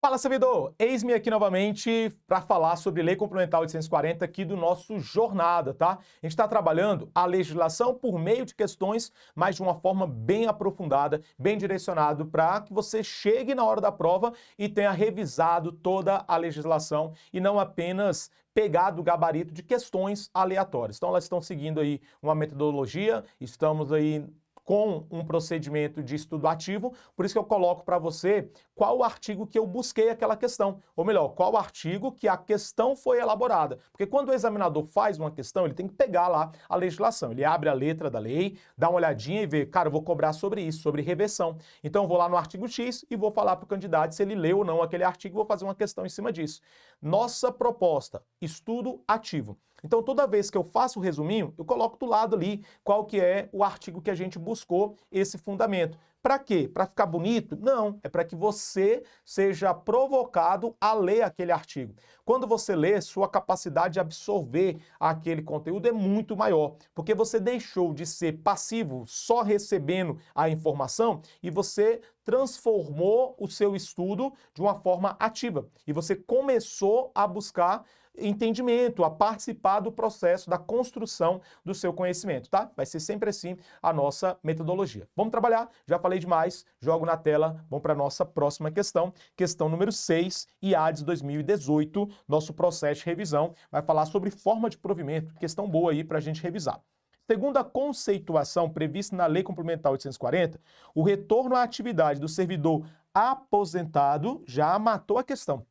Fala, servidor! Eis-me aqui novamente para falar sobre Lei Complementar 840 aqui do nosso Jornada, tá? A gente está trabalhando a legislação por meio de questões, mas de uma forma bem aprofundada, bem direcionado para que você chegue na hora da prova e tenha revisado toda a legislação e não apenas pegado o gabarito de questões aleatórias. Então, elas estão seguindo aí uma metodologia, estamos aí com um procedimento de estudo ativo, por isso que eu coloco para você qual o artigo que eu busquei aquela questão, ou melhor, qual o artigo que a questão foi elaborada. Porque quando o examinador faz uma questão, ele tem que pegar lá a legislação, ele abre a letra da lei, dá uma olhadinha e vê, cara, eu vou cobrar sobre isso, sobre reversão. Então eu vou lá no artigo X e vou falar para o candidato se ele leu ou não aquele artigo e vou fazer uma questão em cima disso. Nossa proposta, estudo ativo. Então, toda vez que eu faço o resuminho, eu coloco do lado ali qual que é o artigo que a gente buscou esse fundamento. Para quê? Para ficar bonito? Não, é para que você seja provocado a ler aquele artigo. Quando você lê, sua capacidade de absorver aquele conteúdo é muito maior, porque você deixou de ser passivo, só recebendo a informação, e você transformou o seu estudo de uma forma ativa. E você começou a buscar entendimento, a participar do processo da construção do seu conhecimento, tá? Vai ser sempre assim a nossa metodologia. Vamos trabalhar? Já falei demais, jogo na tela, vamos para a nossa próxima questão, questão número 6, IADES 2018, nosso processo de revisão, vai falar sobre forma de provimento, questão boa aí para a gente revisar. Segundo a conceituação prevista na Lei Complementar 840, o retorno à atividade do servidor aposentado já matou a questão.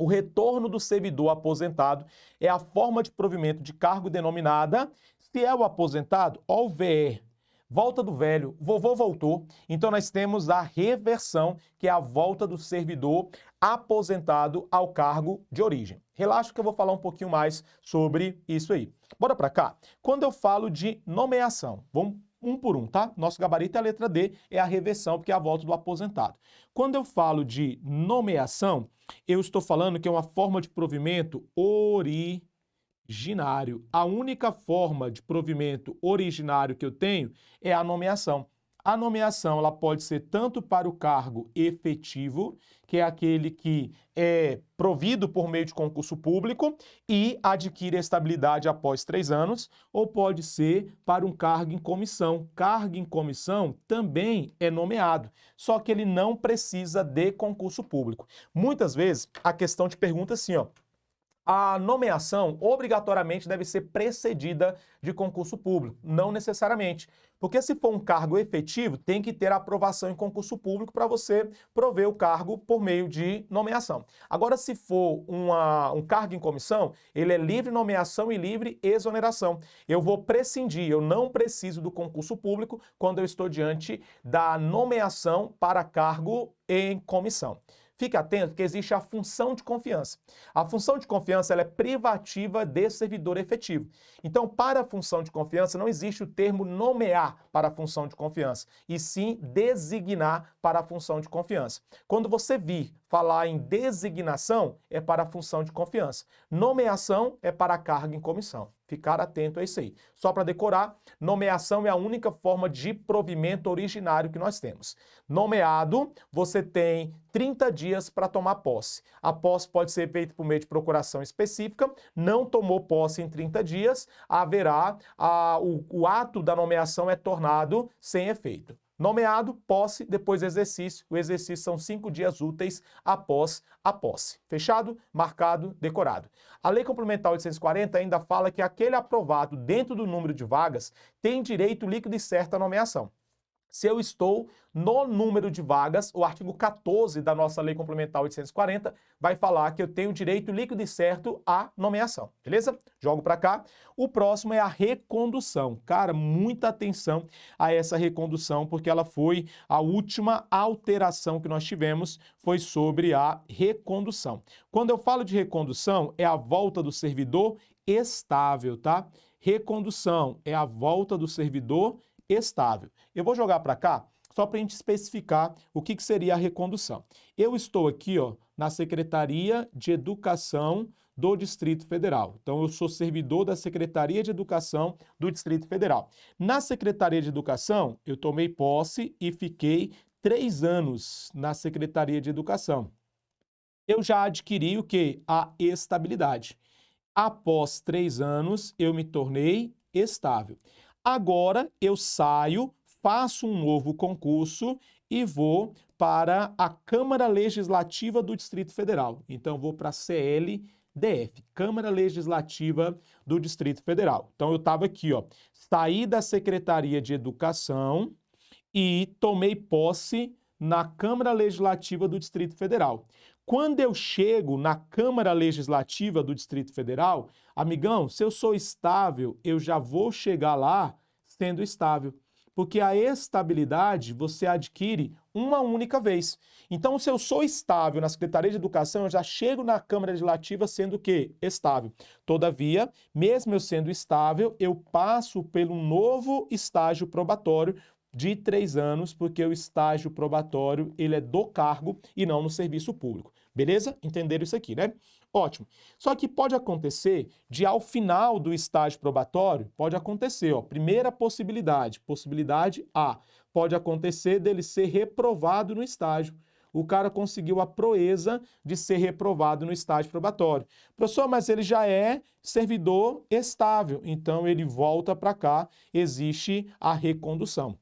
O retorno do servidor aposentado é a forma de provimento de cargo denominada, se é o aposentado, OVR. Volta do velho, vovô voltou. Então nós temos a reversão, que é a volta do servidor aposentado ao cargo de origem. Relaxa que eu vou falar um pouquinho mais sobre isso aí. Bora para cá. Quando eu falo de nomeação, vamos um por um, tá? Nosso gabarito é a letra D, é a reversão, porque é a volta do aposentado. Quando eu falo de nomeação, eu estou falando que é uma forma de provimento originário. A única forma de provimento originário que eu tenho é a nomeação. A nomeação ela pode ser tanto para o cargo efetivo, que é aquele que é provido por meio de concurso público e adquire estabilidade após 3 anos, ou pode ser para um cargo em comissão. Cargo em comissão também é nomeado, só que ele não precisa de concurso público. Muitas vezes a questão te pergunta assim, ó, a nomeação obrigatoriamente deve ser precedida de concurso público, não necessariamente. Porque se for um cargo efetivo, tem que ter aprovação em concurso público para você prover o cargo por meio de nomeação. Agora, se for um cargo em comissão, ele é livre nomeação e livre exoneração. Eu vou prescindir, eu não preciso do concurso público quando eu estou diante da nomeação para cargo em comissão. Fique atento que existe a função de confiança. A função de confiança ela é privativa de servidor efetivo. Então, para a função de confiança, não existe o termo nomear para a função de confiança, e sim designar para a função de confiança. Quando você vir falar em designação, é para a função de confiança. Nomeação é para a carga em comissão. Ficar atento a isso aí. Só para decorar, nomeação é a única forma de provimento originário que nós temos. Nomeado, você tem 30 dias para tomar posse. A posse pode ser feita por meio de procuração específica, não tomou posse em 30 dias, haverá, o ato da nomeação é tornado sem efeito. Nomeado, posse, depois exercício. O exercício são 5 dias úteis após a posse. Fechado? Marcado, decorado. A Lei Complementar 840 ainda fala que aquele aprovado dentro do número de vagas tem direito líquido e certo à nomeação. Se eu estou no número de vagas, o artigo 14 da nossa Lei Complementar 840 vai falar que eu tenho direito líquido e certo à nomeação, beleza? Jogo para cá. O próximo é a recondução. Cara, muita atenção a essa recondução, porque ela foi a última alteração que nós tivemos, foi sobre a recondução. Quando eu falo de recondução, é a volta do servidor estável, tá? Recondução é a volta do servidor estável. Eu vou jogar para cá só para a gente especificar o que seria a recondução. Eu estou aqui, ó, na Secretaria de Educação do Distrito Federal. Então, eu sou servidor da Secretaria de Educação do Distrito Federal. Na Secretaria de Educação, eu tomei posse e fiquei 3 anos na Secretaria de Educação. eu já adquiri o quê? A estabilidade. Após 3 anos, eu me tornei estável. Agora, eu saio, faço um novo concurso e vou para a Câmara Legislativa do Distrito Federal. Então, vou para a CLDF, Câmara Legislativa do Distrito Federal. Então, eu estava aqui, ó, saí da Secretaria de Educação e tomei posse na Câmara Legislativa do Distrito Federal. Quando eu chego na Câmara Legislativa do Distrito Federal, amigão, se eu sou estável, eu já vou chegar lá sendo estável. Porque a estabilidade você adquire uma única vez. Então, se eu sou estável na Secretaria de Educação, eu já chego na Câmara Legislativa sendo o quê? Estável. Todavia, mesmo eu sendo estável, eu passo pelo novo estágio probatório de 3 anos, porque o estágio probatório ele é do cargo e não no serviço público. Beleza? Entenderam isso aqui, né? Ótimo. Só que pode acontecer de ao final do estágio probatório, pode acontecer, ó, primeira possibilidade, possibilidade A, pode acontecer dele ser reprovado no estágio. O cara conseguiu a proeza de ser reprovado no estágio probatório. Professor, mas ele já é servidor estável, então ele volta para cá, existe a recondução.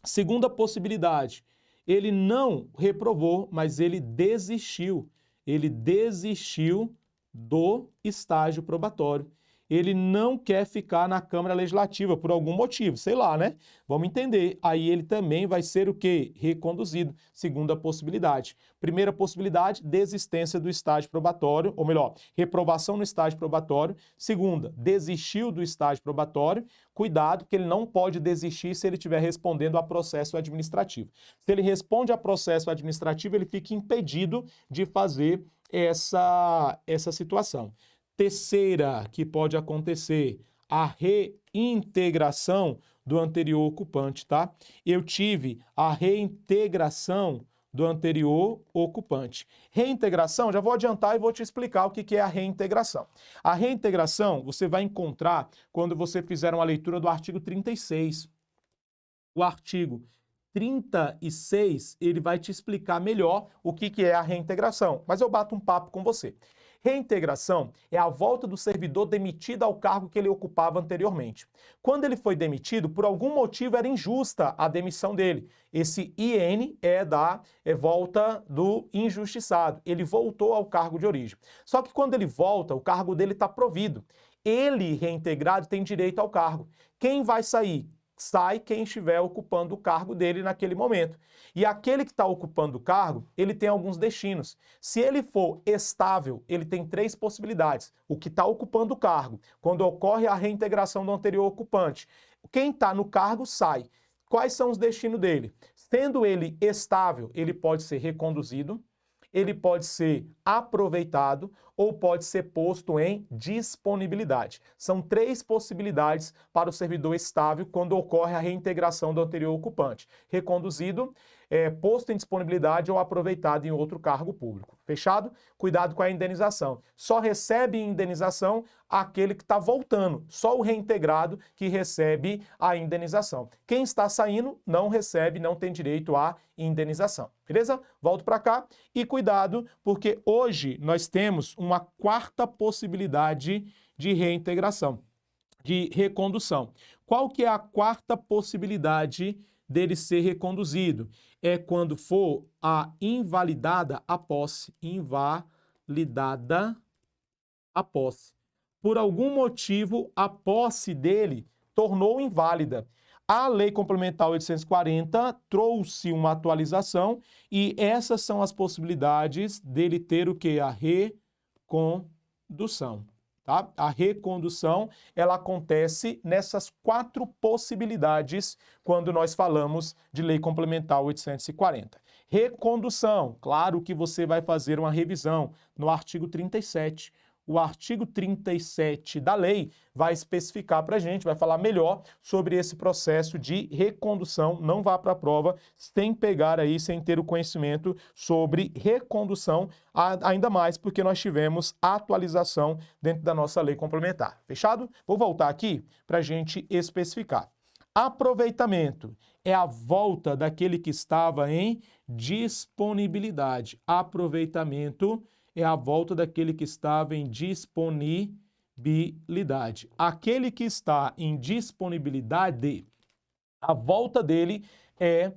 Segunda possibilidade, ele não reprovou, mas ele desistiu. Ele desistiu do estágio probatório. Ele não quer ficar na Câmara Legislativa por algum motivo, sei lá, né? Vamos entender. Aí ele também vai ser o quê? Reconduzido. Segunda possibilidade. Primeira possibilidade, desistência do estágio probatório, ou melhor, reprovação no estágio probatório. Segunda, desistiu do estágio probatório. Cuidado, que ele não pode desistir se ele estiver respondendo a processo administrativo. Se ele responde a processo administrativo, ele fica impedido de fazer essa situação. Terceira que pode acontecer, a reintegração do anterior ocupante, tá? Eu tive a reintegração do anterior ocupante. Reintegração, já vou adiantar e vou te explicar o que é a reintegração. A reintegração você vai encontrar quando você fizer uma leitura do artigo 36. O artigo 36, ele vai te explicar melhor o que é a reintegração, mas eu bato um papo com você. Reintegração é a volta do servidor demitido ao cargo que ele ocupava anteriormente. Quando ele foi demitido, por algum motivo era injusta a demissão dele. Esse IN é da volta do injustiçado. Ele voltou ao cargo de origem. Só que quando ele volta, o cargo dele está provido. Ele, reintegrado, tem direito ao cargo. Quem vai sair? Sai quem estiver ocupando o cargo dele naquele momento. E aquele que está ocupando o cargo, ele tem alguns destinos. Se ele for estável, ele tem 3 possibilidades. O que está ocupando o cargo, quando ocorre a reintegração do anterior ocupante. Quem está no cargo sai. Quais são os destinos dele? Sendo ele estável, ele pode ser reconduzido, ele pode ser aproveitado ou pode ser posto em disponibilidade. São 3 possibilidades para o servidor estável quando ocorre a reintegração do anterior ocupante. Reconduzido, posto em disponibilidade ou aproveitado em outro cargo público. Fechado? Cuidado com a indenização. Só recebe indenização aquele que está voltando. Só o reintegrado que recebe a indenização. Quem está saindo não recebe, não tem direito à indenização. Beleza? Volto para cá e cuidado, porque hoje nós temos uma 4ª possibilidade de reintegração, de recondução. Qual que é a 4ª possibilidade dele ser reconduzido? É quando for invalidada a posse. Invalidada a posse. Por algum motivo, a posse dele tornou inválida. A Lei Complementar 840 trouxe uma atualização e essas são as possibilidades dele ter o que? A recondução. Tá? A recondução, ela acontece nessas 4 possibilidades quando nós falamos de Lei Complementar 840. Recondução, claro que você vai fazer uma revisão no artigo 37. O artigo 37 da lei vai especificar para a gente, vai falar melhor sobre esse processo de recondução. Não vá para a prova sem pegar aí, sem ter o conhecimento sobre recondução, ainda mais porque nós tivemos atualização dentro da nossa lei complementar. Fechado? Vou voltar aqui para a gente especificar. Aproveitamento é a volta daquele que estava em disponibilidade. Aproveitamento é a volta daquele que estava em disponibilidade. Aquele que está em disponibilidade, a volta dele é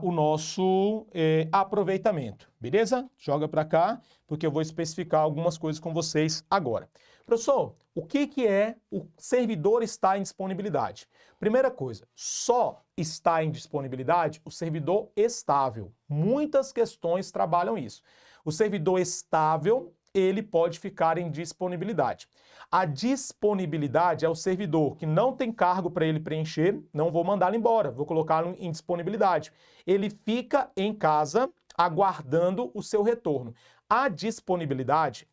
o nosso aproveitamento, beleza? Joga para cá, porque eu vou especificar algumas coisas com vocês agora. Professor, o que é o servidor está em disponibilidade? Primeira coisa, só está em disponibilidade o servidor estável. Muitas questões trabalham isso. O servidor estável, ele pode ficar em disponibilidade. A disponibilidade é o servidor que não tem cargo para ele preencher, não vou mandá-lo embora, vou colocá-lo em disponibilidade. Ele fica em casa aguardando o seu retorno. A disponibilidade,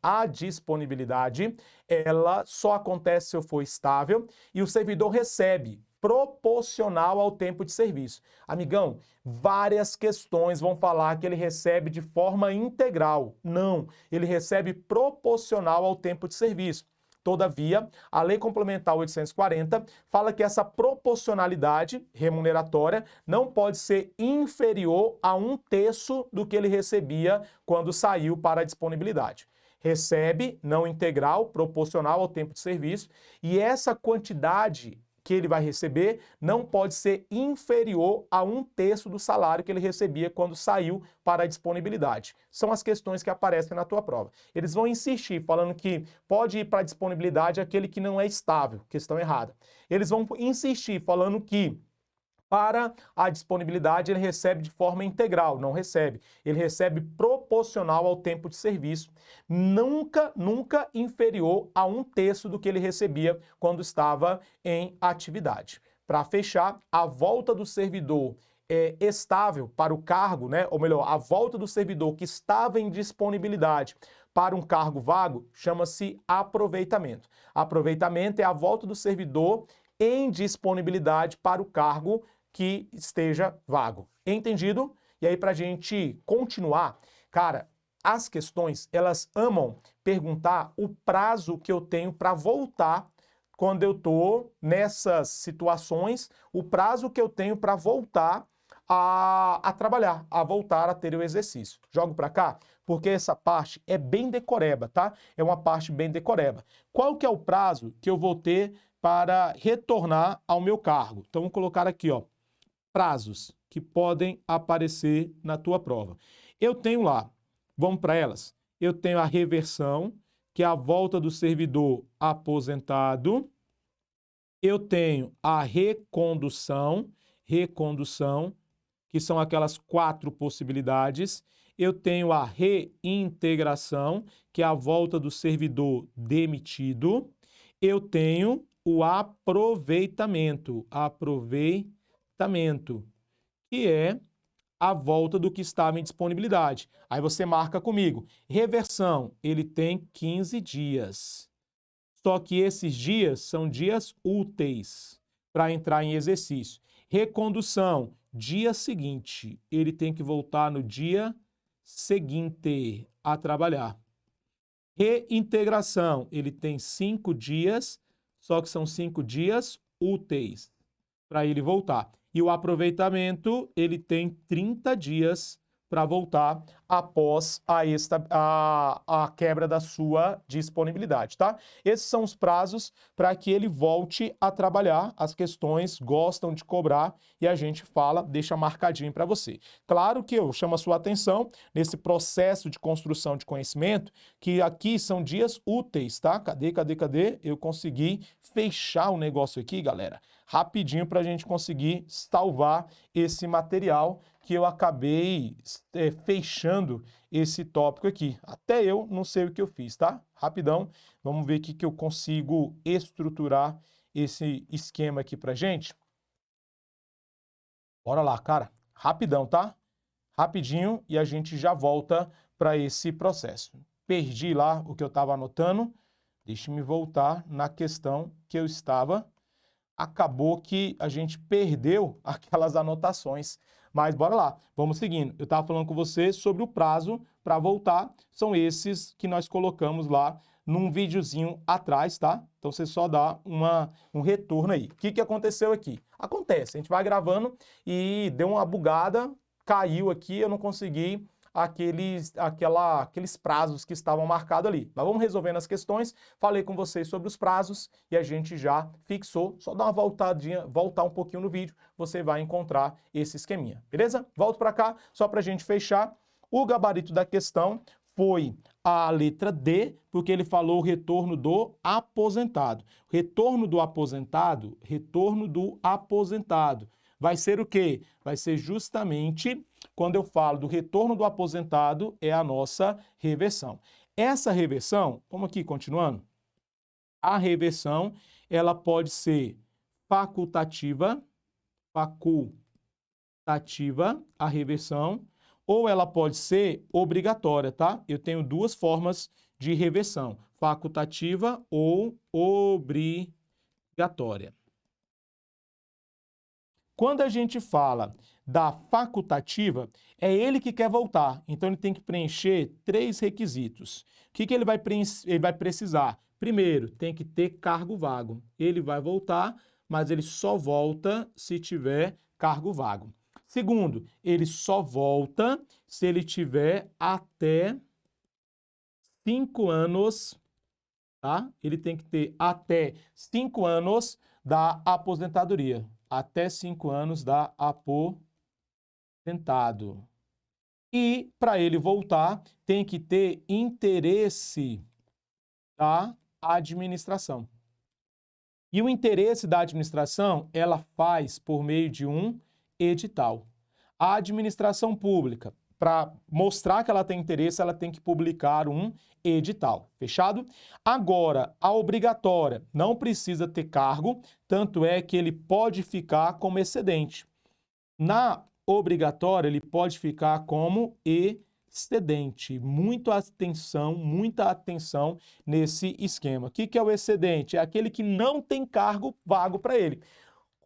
ela só acontece se eu for estável e o servidor recebe proporcional ao tempo de serviço. Amigão, várias questões vão falar que ele recebe de forma integral. Não, ele recebe proporcional ao tempo de serviço. Todavia, a Lei Complementar 840 fala que essa proporcionalidade remuneratória não pode ser inferior a 1/3 do que ele recebia quando saiu para a disponibilidade. Recebe, não integral, proporcional ao tempo de serviço, e essa quantidade que ele vai receber não pode ser inferior a 1/3 do salário que ele recebia quando saiu para a disponibilidade. São as questões que aparecem na tua prova. Eles vão insistir falando que pode ir para a disponibilidade aquele que não é estável, questão errada. Eles vão insistir falando que para a disponibilidade ele recebe de forma integral, não recebe. Ele recebe proporcional ao tempo de serviço, nunca inferior a 1/3 do que ele recebia quando estava em atividade. Para fechar, a volta do servidor estável para o cargo, né? Ou melhor, a volta do servidor que estava em disponibilidade para um cargo vago chama-se aproveitamento. Aproveitamento é a volta do servidor em disponibilidade para o cargo que esteja vago. Entendido? E aí, para a gente continuar, cara, as questões, elas amam perguntar o prazo que eu tenho para voltar quando eu estou nessas situações, o prazo que eu tenho para voltar a trabalhar, a voltar a ter o exercício. Jogo para cá, porque essa parte é bem decoreba, tá? É uma parte bem decoreba. Qual que é o prazo que eu vou ter para retornar ao meu cargo? Então, vou colocar aqui, ó, prazos que podem aparecer na tua prova. Eu tenho lá, vamos para elas, eu tenho a reversão, que é a volta do servidor aposentado. Eu tenho a recondução, que são aquelas 4 possibilidades. Eu tenho a reintegração, que é a volta do servidor demitido. Eu tenho o aproveitamento, que é a volta do que estava em disponibilidade. Aí você marca comigo. Reversão, ele tem 15 dias. Só que esses dias são dias úteis para entrar em exercício. Recondução, dia seguinte, ele tem que voltar no dia seguinte a trabalhar. Reintegração, ele tem 5 dias, só que são 5 dias úteis para ele voltar. E o aproveitamento, ele tem 30 dias para voltar após a quebra da sua disponibilidade, tá? Esses são os prazos para que ele volte a trabalhar. As questões gostam de cobrar e a gente fala, deixa marcadinho para você. Claro que eu chamo a sua atenção nesse processo de construção de conhecimento, que aqui são dias úteis, tá? Cadê? Eu consegui fechar o negócio aqui, galera, rapidinho para a gente conseguir salvar esse material que eu acabei fechando esse tópico aqui. Até eu não sei o que eu fiz, tá? Rapidão, vamos ver aqui que eu consigo estruturar esse esquema aqui pra gente. Bora lá, cara. Rapidão, tá? Rapidinho e a gente já volta para esse processo. Perdi lá o que eu estava anotando. Deixe-me voltar na questão que eu estava. Acabou que a gente perdeu aquelas anotações. Mas bora lá, vamos seguindo. Eu estava falando com você sobre o prazo para voltar. São esses que nós colocamos lá num videozinho atrás, tá? Então você só dá um retorno aí. O que aconteceu aqui? Acontece, a gente vai gravando e deu uma bugada, caiu aqui, eu não consegui aqueles prazos que estavam marcados ali. Mas vamos resolvendo as questões. Falei com vocês sobre os prazos e a gente já fixou. Só dá uma voltar um pouquinho no vídeo, você vai encontrar esse esqueminha, beleza? Volto para cá, só para a gente fechar. O gabarito da questão foi a letra D, porque ele falou o retorno do aposentado. Retorno do aposentado, vai ser o quê? Vai ser justamente, quando eu falo do retorno do aposentado, é a nossa reversão. Essa reversão, vamos aqui, continuando. A reversão, ela pode ser facultativa, a reversão, ou ela pode ser obrigatória, tá? Eu tenho duas formas de reversão, facultativa ou obrigatória. Quando a gente fala da facultativa, é ele que quer voltar, então ele tem que preencher 3 requisitos. O que ele vai precisar? Primeiro, tem que ter cargo vago. Ele vai voltar, mas ele só volta se tiver cargo vago. Segundo, ele só volta se ele tiver até 5 anos, tá? Ele tem que ter até 5 anos da aposentadoria. Até 5 anos da aposentado. E, para ele voltar, tem que ter interesse da administração. E o interesse da administração, ela faz por meio de um edital. A administração pública, para mostrar que ela tem interesse, ela tem que publicar um edital. Fechado? Agora, a obrigatória não precisa ter cargo, tanto é que ele pode ficar como excedente. Na obrigatória, ele pode ficar como excedente. Muita atenção nesse esquema. O que é o excedente? É aquele que não tem cargo vago para ele.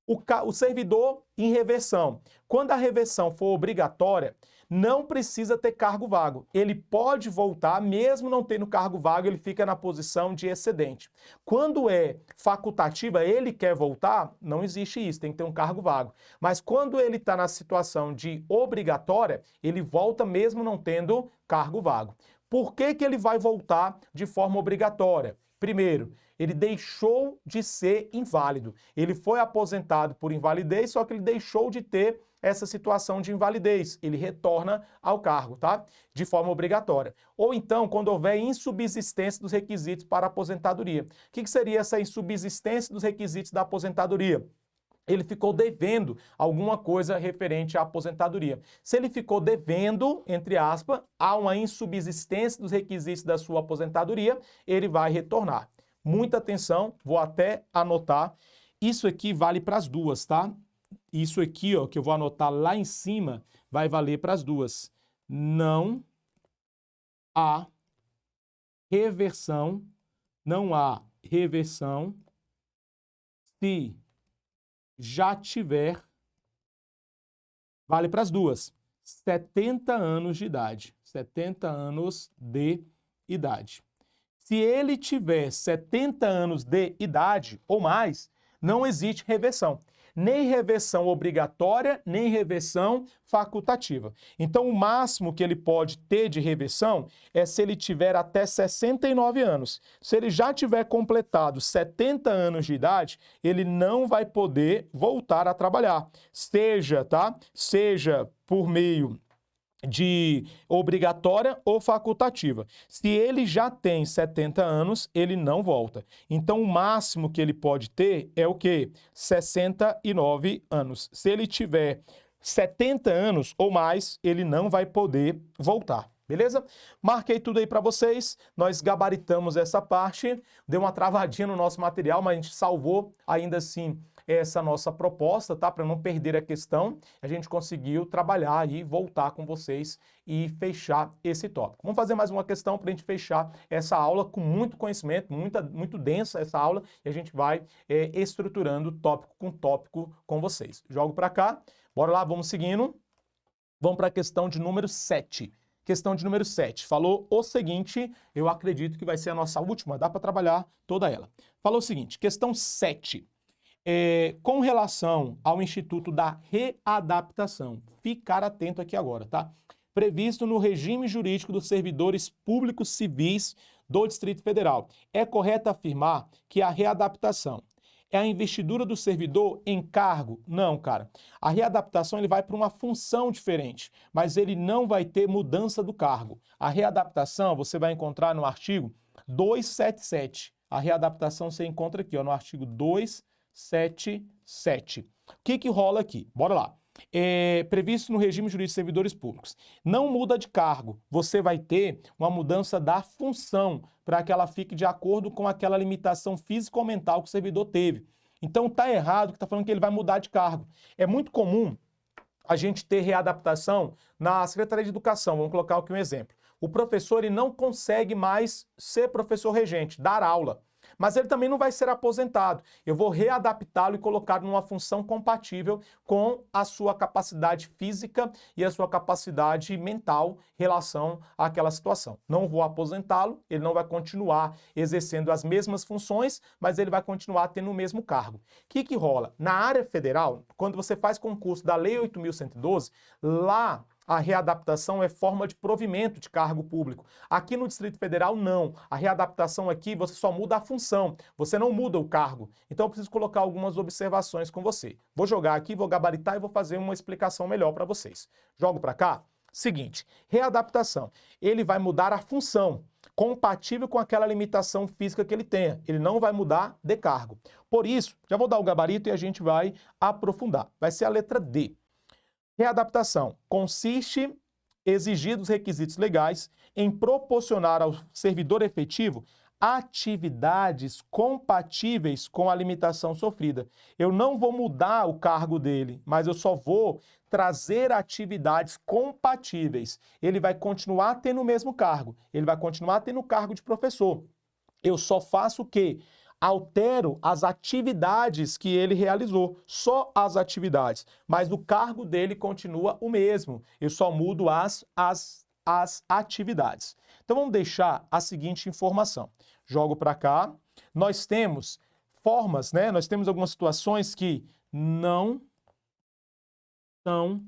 O servidor em reversão. Quando a reversão for obrigatória, não precisa ter cargo vago. Ele pode voltar, mesmo não tendo cargo vago, ele fica na posição de excedente. Quando é facultativa, ele quer voltar, não existe isso, tem que ter um cargo vago. Mas quando ele está na situação de obrigatória, ele volta mesmo não tendo cargo vago. Por que ele vai voltar de forma obrigatória? Primeiro, ele deixou de ser inválido. Ele foi aposentado por invalidez, só que ele deixou de ter essa situação de invalidez. Ele retorna ao cargo, tá? De forma obrigatória. Ou então, quando houver insubsistência dos requisitos para a aposentadoria. O que seria essa insubsistência dos requisitos da aposentadoria? Ele ficou devendo alguma coisa referente à aposentadoria. Se ele ficou devendo, entre aspas, há uma insubsistência dos requisitos da sua aposentadoria, ele vai retornar. Muita atenção, vou até anotar. Isso aqui vale para as duas, tá? Isso aqui, ó, que eu vou anotar lá em cima, vai valer para as duas. Não há reversão se já tiver, vale para as duas, 70 anos de idade. 70 anos de idade. Se ele tiver 70 anos de idade ou mais, não existe reversão. Nem reversão obrigatória, nem reversão facultativa. Então, o máximo que ele pode ter de reversão é se ele tiver até 69 anos. Se ele já tiver completado 70 anos de idade, ele não vai poder voltar a trabalhar. Seja por meio de obrigatória ou facultativa. Se ele já tem 70 anos, ele não volta. Então, o máximo que ele pode ter é o quê? 69 anos. Se ele tiver 70 anos ou mais, ele não vai poder voltar. Beleza? Marquei tudo aí para vocês, nós gabaritamos essa parte, deu uma travadinha no nosso material, mas a gente salvou ainda assim essa nossa proposta, tá? Para não perder a questão, a gente conseguiu trabalhar e voltar com vocês e fechar esse tópico. Vamos fazer mais uma questão para a gente fechar essa aula com muito conhecimento, muito densa essa aula, e a gente vai estruturando tópico com vocês. Jogo para cá, bora lá, vamos seguindo. Vamos para a questão de número 7. Questão de número 7. Falou o seguinte, eu acredito que vai ser a nossa última, dá para trabalhar toda ela. Falou o seguinte, questão 7. Com relação ao Instituto da Readaptação, ficar atento aqui agora, tá? previsto no regime jurídico dos servidores públicos civis do Distrito Federal. É correto afirmar que a readaptação é a investidura do servidor em cargo? Não, cara. A readaptação ele vai para uma função diferente, mas ele não vai ter mudança do cargo. A readaptação você vai encontrar no artigo 277. A readaptação você encontra aqui, ó, no artigo 277. O que rola aqui? Bora lá. Previsto no regime jurídico de servidores públicos. Não muda de cargo, você vai ter uma mudança da função para que ela fique de acordo com aquela limitação física ou mental que o servidor teve. Então tá errado que está falando que ele vai mudar de cargo. É muito comum a gente ter readaptação na Secretaria de Educação, vamos colocar aqui um exemplo. O professor ele não consegue mais ser professor regente, dar aula. Mas ele também não vai ser aposentado. Eu vou readaptá-lo e colocá-lo numa função compatível com a sua capacidade física e a sua capacidade mental em relação àquela situação. Não vou aposentá-lo, ele não vai continuar exercendo as mesmas funções, mas ele vai continuar tendo o mesmo cargo. O que rola? Na área federal, quando você faz concurso da Lei 8.112, lá a readaptação é forma de provimento de cargo público. Aqui no Distrito Federal, não. A readaptação aqui, você só muda a função, você não muda o cargo. Então, eu preciso colocar algumas observações com você. Vou jogar aqui, vou gabaritar e vou fazer uma explicação melhor para vocês. Jogo para cá. Seguinte, readaptação. Ele vai mudar a função, compatível com aquela limitação física que ele tenha. Ele não vai mudar de cargo. Por isso, já vou dar o gabarito e a gente vai aprofundar. Vai ser a letra D. Readaptação consiste, exigidos requisitos legais, em proporcionar ao servidor efetivo atividades compatíveis com a limitação sofrida. Eu não vou mudar o cargo dele, mas eu só vou trazer atividades compatíveis. Ele vai continuar tendo o mesmo cargo, ele vai continuar tendo o cargo de professor. Eu só faço o quê? Altero as atividades que ele realizou, só as atividades, mas o cargo dele continua o mesmo, eu só mudo as atividades. Então vamos deixar a seguinte informação, jogo para cá, nós temos formas, né? Nós temos algumas situações que não são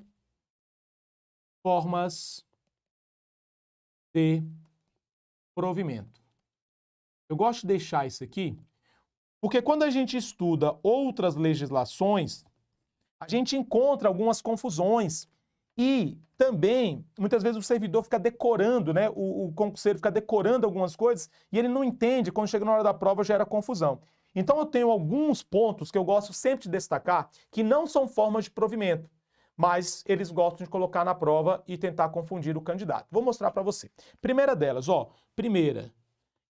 formas de provimento. Eu gosto de deixar isso aqui, porque quando a gente estuda outras legislações, a gente encontra algumas confusões e também, muitas vezes, o servidor fica decorando, né? O concurseiro fica decorando algumas coisas e ele não entende, quando chega na hora da prova gera confusão. Então eu tenho alguns pontos que eu gosto sempre de destacar que não são formas de provimento, mas eles gostam de colocar na prova e tentar confundir o candidato. Vou mostrar para você. Primeira delas, ó, primeira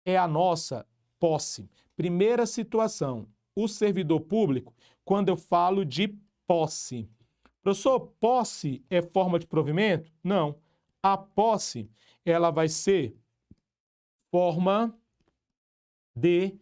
é a nossa posse. Primeira situação, o servidor público, quando eu falo de posse. Professor, posse é forma de provimento? Não. A posse, ela vai ser forma de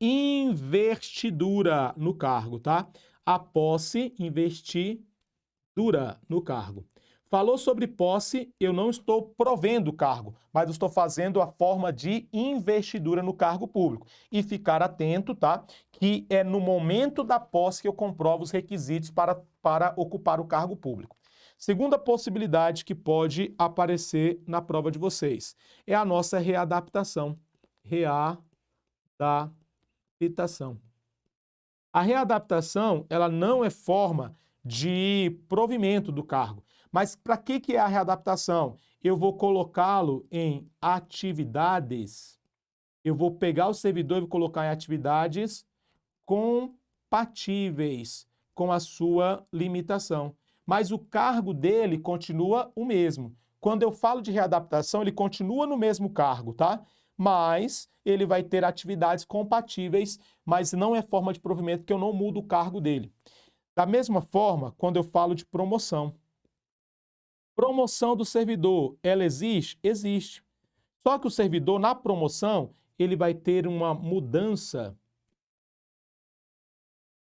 investidura no cargo, tá? A posse, investidura no cargo. Falou sobre posse, eu não estou provendo o cargo, mas estou fazendo a forma de investidura no cargo público. E ficar atento, tá? Que é no momento da posse que eu comprovo os requisitos para ocupar o cargo público. Segunda possibilidade que pode aparecer na prova de vocês é a nossa readaptação. Readaptação. A readaptação, ela não é forma de provimento do cargo. Mas para que é a readaptação? Eu vou colocá-lo em atividades, eu vou pegar o servidor e vou colocar em atividades compatíveis com a sua limitação. Mas o cargo dele continua o mesmo. Quando eu falo de readaptação, ele continua no mesmo cargo, tá? Mas ele vai ter atividades compatíveis, mas não é forma de provimento que eu não mudo o cargo dele. Da mesma forma, quando eu falo de promoção. Promoção do servidor, ela existe? Existe. Só que o servidor, na promoção, ele vai ter uma mudança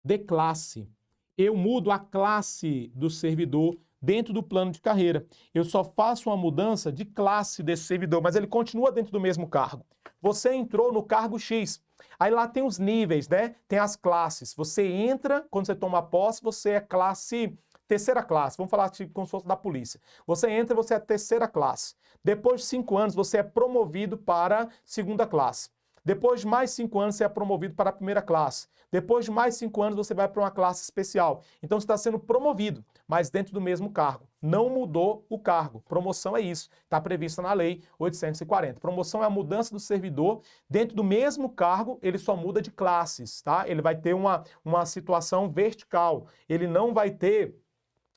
de classe. Eu mudo a classe do servidor dentro do plano de carreira. Eu só faço uma mudança de classe desse servidor, mas ele continua dentro do mesmo cargo. Você entrou no cargo X. Aí lá tem os níveis, né? Tem as classes. Você entra, quando você toma posse, você é classe terceira classe, vamos falar tipo, como se fosse da polícia. Você entra, você é a terceira classe. Depois de 5 anos, você é promovido para segunda classe. Depois de mais 5 anos, você é promovido para a primeira classe. Depois de mais 5 anos, você vai para uma classe especial. Então, você está sendo promovido, mas dentro do mesmo cargo. Não mudou o cargo. Promoção é isso. Está prevista na Lei 840. Promoção é a mudança do servidor dentro do mesmo cargo, ele só muda de classes, tá? Ele vai ter uma situação vertical. Ele não vai ter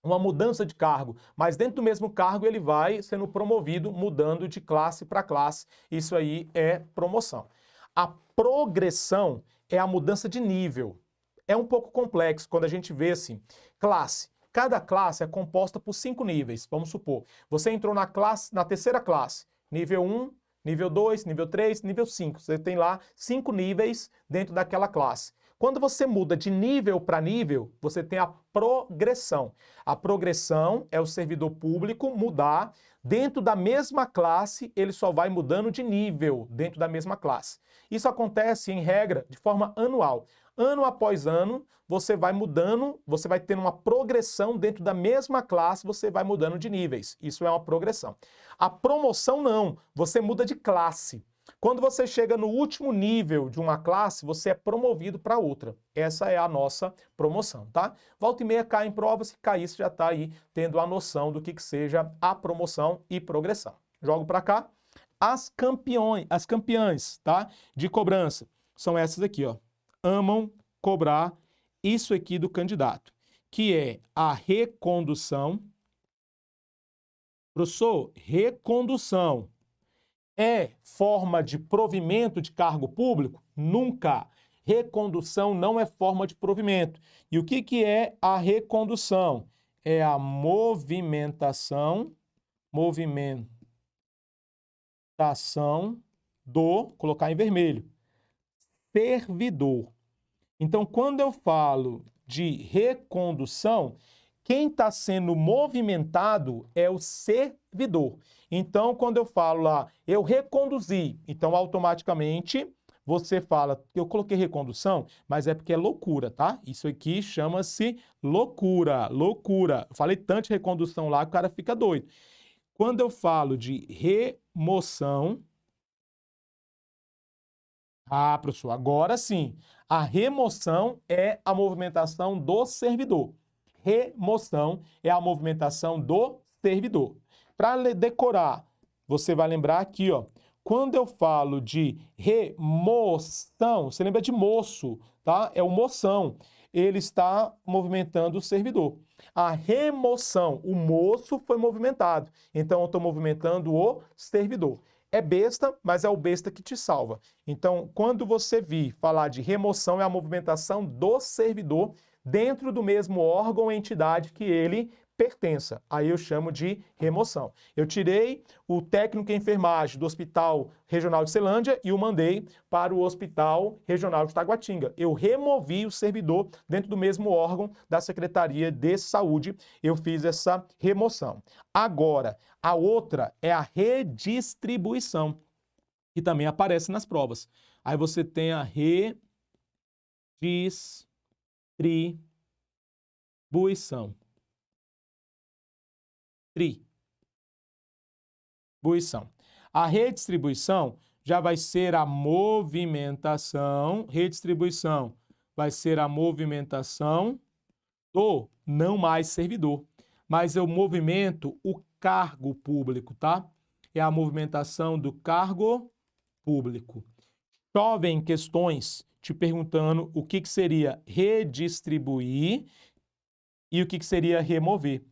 uma mudança de cargo, mas dentro do mesmo cargo ele vai sendo promovido, mudando de classe para classe. Isso aí é promoção. A progressão é a mudança de nível. É um pouco complexo quando a gente vê assim, classe. Cada classe é composta por 5 níveis, vamos supor. Você entrou na terceira classe, nível 1, nível 2, nível 3, nível 5. Você tem lá 5 níveis dentro daquela classe. Quando você muda de nível para nível, você tem a progressão. A progressão é o servidor público mudar. Dentro da mesma classe, ele só vai mudando de nível dentro da mesma classe. Isso acontece, em regra, de forma anual. Ano após ano, você vai mudando, você vai tendo uma progressão dentro da mesma classe, você vai mudando de níveis. Isso é uma progressão. A promoção não, você muda de classe. Quando você chega no último nível de uma classe, você é promovido para outra. Essa é a nossa promoção, tá? Volta e meia cai em prova, se cair, você já está aí tendo a noção do que seja a promoção e progressão. Jogo para cá. As campeãs, tá? De cobrança. São essas aqui, ó. Amam cobrar isso aqui do candidato, que é a recondução. Professor, recondução é forma de provimento de cargo público? Nunca. Recondução não é forma de provimento. E o que é a recondução? É a movimentação do, colocar em vermelho, servidor. Então, quando eu falo de recondução, quem está sendo movimentado é o servidor. Então, quando eu falo lá, eu reconduzi, então automaticamente você fala, eu coloquei recondução, mas é porque é loucura, tá? Isso aqui chama-se loucura, loucura. Eu falei tanto de recondução lá que o cara fica doido. Quando eu falo de remoção, professor, agora sim, a remoção é a movimentação do servidor. Remoção é a movimentação do servidor. Para decorar, você vai lembrar aqui, ó. Quando eu falo de remoção, você lembra de moço, tá? É o moção. Ele está movimentando o servidor. A remoção, o moço foi movimentado. Então, eu estou movimentando o servidor. É besta, mas é o besta que te salva. Então, quando você vir falar de remoção, é a movimentação do servidor dentro do mesmo órgão ou entidade que ele pertença. Aí eu chamo de remoção. Eu tirei o técnico em enfermagem do Hospital Regional de Ceilândia e o mandei para o Hospital Regional de Taguatinga. Eu removi o servidor dentro do mesmo órgão da Secretaria de Saúde. Eu fiz essa remoção. Agora, a outra é a redistribuição, que também aparece nas provas. Aí você tem a redistribuição. A redistribuição já vai ser a movimentação, redistribuição vai ser a movimentação do não mais servidor, mas eu movimento o cargo público, tá? É a movimentação do cargo público. Chovem questões te perguntando o que seria redistribuir e o que seria remover.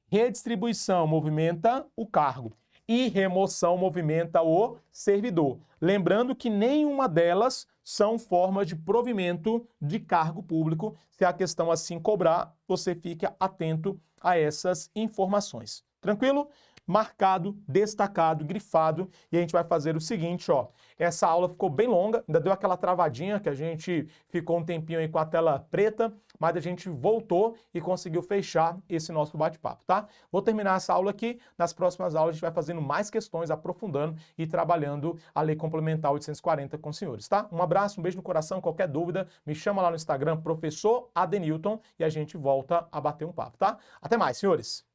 Redistribuição movimenta o cargo e remoção movimenta o servidor. Lembrando que nenhuma delas são formas de provimento de cargo público. Se a questão assim cobrar, você fica atento a essas informações. Tranquilo? marcado, destacado, grifado, e a gente vai fazer o seguinte, ó, essa aula ficou bem longa, ainda deu aquela travadinha que a gente ficou um tempinho aí com a tela preta, mas a gente voltou e conseguiu fechar esse nosso bate-papo, tá? Vou terminar essa aula aqui, nas próximas aulas a gente vai fazendo mais questões, aprofundando e trabalhando a Lei Complementar 840 com os senhores, tá? Um abraço, um beijo no coração, qualquer dúvida, me chama lá no Instagram, professor Adenilton, e a gente volta a bater um papo, tá? Até mais, senhores!